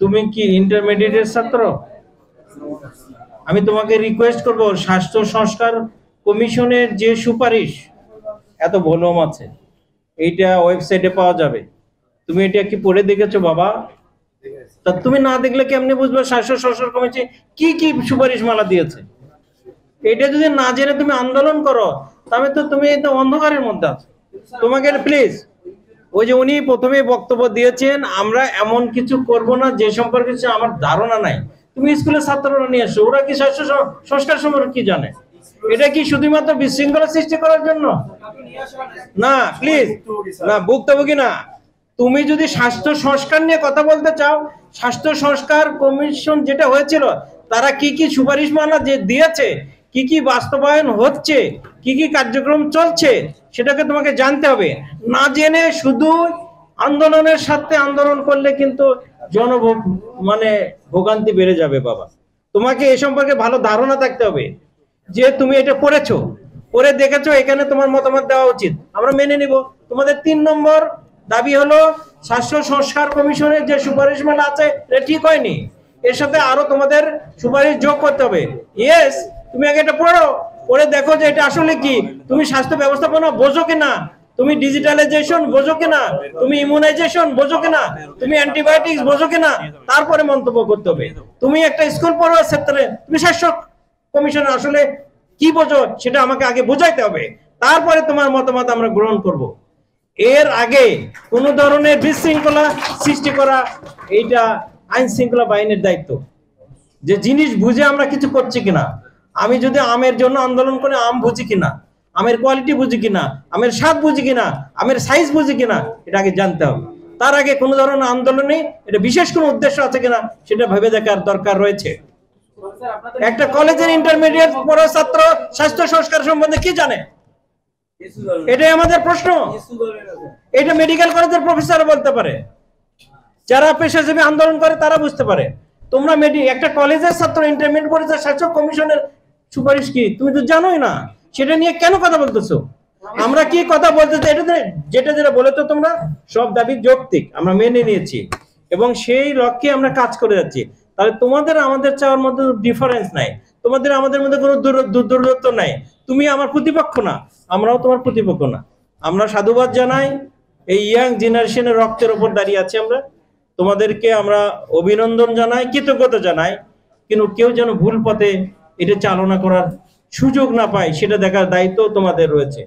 তুমি কি ইন্টারমিডিয়েটের ছাত্র? আমি তোমাকে রিকোয়েস্ট করব, স্বাস্থ্য সংস্কার কমিশনের যে সুপারিশ এত ভলিউম আছে, এইটা ওয়েবসাইটে পাওয়া যাবে। তুমি এটা কি পড়ে দেখেছো বাবা? তা তুমি না দেখলে কেমনে বুঝবে স্বাস্থ্য সংস্কার কমিশন কি কি সুপারিশ মালা দিয়েছে? এটা যদি না জেনে তুমি আন্দোলন করো, তবে তো তুমি তো অন্ধকারের মধ্যে আছো। তোমাকে প্লিজ, ওই যে উনি প্রথমে বক্তব্য দিয়েছেন, আমরা এমন কিছু করব না যে সম্পর্কে আমার ধারণা নাই। তুমি স্কুলের ছাত্ররা নিয়ে এসো, ওরা কি স্বাস্থ্য সংস্কার সম্পর্কে কি জানে? এটা কি শুধুমাত্র বিশৃঙ্খলা সৃষ্টি করার জন্য? না প্লিজ, না ভুক্তভোগী না। তুমি যদি স্বাস্থ্য সংস্কার নিয়ে কথা বলতে চাও, স্বাস্থ্য সংস্কার কমিশন যেটা হয়েছিল, তারা কি কি সুপারিশ মানা যে দিয়েছে, কি কি বাস্তবায়ন হচ্ছে, কি কি কার্যক্রম চলছে, সেটাকে তোমাকে জানতে হবে। না জেনে শুধু আন্দোলনের সাথে আন্দোলন করলে কিন্তু ভোগান্তি বেড়ে যাবে বাবা। তোমাকে এ সম্পর্কে ভালো ধারণা থাকতে হবে, যে তুমি এটা পড়েছো, পড়ে দেখেছো, এখানে তোমার মতামত দেওয়া উচিত, আমরা মেনে নিব। তোমাদের 3 নম্বর দাবি হলো স্বাস্থ্য সংস্কার কমিশনের যে সুপারিশ মালা আছে এটা ঠিক হয়নি, এর সাথে আরো তোমাদের সুপারিশ যোগ করতে হবে। ইয়েস, তুমি আগে এটা পড়ো, পড়ে দেখো যে এটা আসলে কি, তুমি স্বাস্থ্য ব্যবস্থাপনা বোঝো কিনা, তুমি ডিজিটালাইজেশন বোঝো কিনা, তুমি ইমিউনাইজেশন বোঝো কিনা, তুমি অ্যান্টিবায়োটিক্স বোঝো কিনা, তারপরে মন্তব্য করতে হবে। তুমি একটা স্কুল পড়ুয়ার ক্ষেত্রে তুমি স্বাস্থ্য কমিশন আসলে কি বোঝো সেটা আমাকে আগে বোঝাইতে হবে, তারপরে তোমার মতামত আমরা গ্রহণ করব। এর আগে কোন ধরনের বিশৃঙ্খলা সৃষ্টি করা এইটা আইন শৃঙ্খলা বাহিনীর দায়িত্ব, যে জিনিস বুঝে আমরা কিছু করছি কিনা। আমি যদি আমের জন্য আন্দোলন করে আম বুঝি কিনা, আমের কোয়ালিটি বুঝি কিনা, আমের স্বাদ বুঝি কিনা, আমের সাইজ বুঝি কিনা, এটা আগে জানতে হবে। তার আগে কোনো ধরনের আন্দোলনে এটা বিশেষ কোনো উদ্দেশ্য আছে কিনা সেটা ভেবে দেখার দরকার রয়েছে। একটা কলেজের ইন্টারমিডিয়েট পড়া ছাত্র স্বাস্থ্য সংস্কার সম্বন্ধে কি জানে? এটাই আমাদের প্রশ্ন। এটা মেডিকেল কলেজের প্রফেসর বলতে পারে, যারা পেশাজীবী আন্দোলন করে তারা বুঝতে পারে। তোমরা একটা কলেজের ছাত্র ইন্টারমিডিয়েট পড়েছে, স্বাস্থ্য কমিশনের সুপারিশ কি তুমি তো জানোই না, সেটা নিয়ে কেন কথা বলতেছো? আমরা কি কথা বলতে চাই, এটা যেটা যেটা বলেছো তোমরা সব দাবি যৌক্তিক, আমরা মেনে নিয়েছি এবং সেই লক্ষ্যে আমরা কাজ করে যাচ্ছি। তাহলে তোমাদের আমাদের চাওয়ার মধ্যে ডিফারেন্স নাই, তোমাদের আমাদের মধ্যে কোনো দূরত্ব নাই। তুমি আমার প্রতিপক্ষ না, আমরাও তোমার প্রতিপক্ষ না। আমরা সাধুবাদ জানাই, এই ইয়াং জেনারেশনের রক্তের উপর দাঁড়িয়ে আছি আমরা। তোমাদেরকে আমরা অভিনন্দন জানাই, কৃতজ্ঞতা জানাই, কিন্তু কেউ যেন ভুল পথে এটা চালনা করার সুযোগ না পায় সেটা দেখার দায়িত্ব তোমাদের রয়েছে।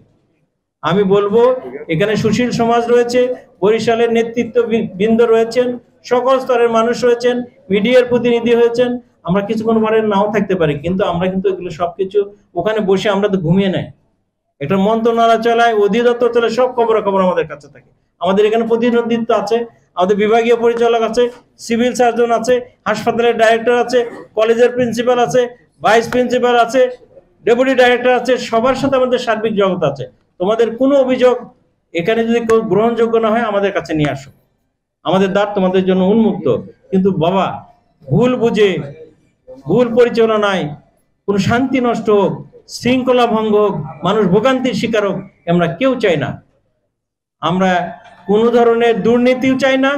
আমি বলবো, এখানে সুশীল সমাজ রয়েছে, বরিশালের নেতৃত্ব বৃন্দ রয়েছেন, সকল স্তরের মানুষ রয়েছেন, মিডিয়ার প্রতিনিধি হয়েছেন। আমরা কিছুক্ষণ পরে নাও থাকতে পারি, কিন্তু আমরা কিন্তু এগুলো সবকিছু ওখানে বসে আমরা তো ঘুমিয়ে নেই। একটা মন্ত্রণালয় চালায়, অধিদপ্তর চালায়, সব খবর আমাদের কাছে থাকে। আমাদের এখানে প্রতিনিধিত্ব আছে, আমাদের বিভাগীয় পরিচালক আছে, সিভিল সার্জন আছে, হাসপাতালের ডাইরেক্টর আছে, কলেজের প্রিন্সিপাল আছে, ভাইস প্রিন্সিপাল আছে, ডেপুটি ডাইরেক্টর আছে, সবার সাথে আমাদের সার্বিক জগৎ আছে। তোমাদের কোনো অভিযোগ এখানে যদি কেউ গ্রহণযোগ্য না হয় আমাদের কাছে নিয়ে আসো, আমাদের দ্বার তোমাদের জন্য উন্মুক্ত। কিন্তু বাবা, ভুল বুঝে, ভুল পরিচালনায় কোনো শান্তি নষ্ট হোক, শৃঙ্খলা ভঙ্গ হোক, মানুষ ভোগান্তির শিকার হোক, আমরা কেউ চাই না। আমরা কোনো ধরনের দুর্নীতিও চাই না,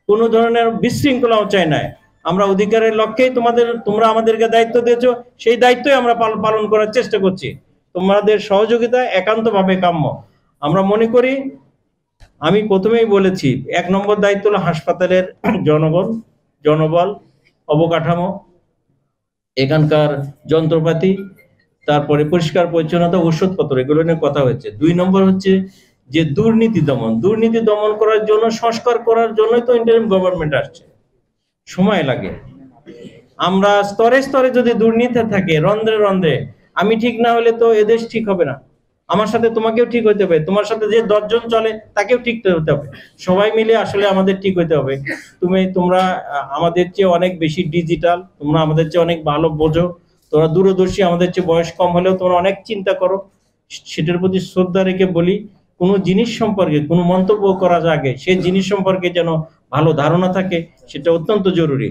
কোনো ধরনের বিশৃঙ্খলাও চাই না। আমরা অধিকারের লক্ষ্যেই তোমরা আমাদেরকে দায়িত্ব দিয়েছো, সেই দায়িত্বই আমরা পালন করার চেষ্টা করছি। তোমাদের সহযোগিতা একান্তভাবে কাম্য। আমরা মনে করি, আমি প্রথমেই বলেছি, 1 নম্বর দায়িত্ব হলো হাসপাতালের জনবল, অবকাঠামো, এখানকার যন্ত্রপাতি, তারপরে পরিষ্কার পরিচ্ছন্নতা, ওষুধপত্র, এগুলো নিয়ে কথা হয়েছে। 2 নম্বর হচ্ছে যে দুর্নীতি দমন করার জন্য, সংস্কার করার জন্যই তো ইন্টারিম গভর্নমেন্ট আসছে, সময় লাগে। আমরা স্তরে স্তরে যদি দুর্নীতি থাকে, রন্ধ্রে রন্ধ্রে, আমি ঠিক না হলে তো এদেশ ঠিক হবে না। আমার সাথে তোমাকেও ঠিক হইতে হবে, তোমার সাথে যে 10 জন চলে তাকেও ঠিক হতে হবে, সবাই মিলে আসলে আমাদের ঠিক হইতে হবে। তোমরা আমাদের চেয়ে অনেক বেশি ডিজিটাল, তোমরা আমাদের চেয়ে অনেক ভালো বোঝো, তোমরা দূরদর্শী, আমাদের চেয়ে বয়স কম হলেও তোমরা অনেক চিন্তা করো। সেটার প্রতি শ্রদ্ধা রেখে বলি, কোনো জিনিস সম্পর্কে কোনো মন্তব্য করার আগে সেই জিনিস সম্পর্কে যেন ভালো ধারণা থাকে, সেটা অত্যন্ত জরুরি।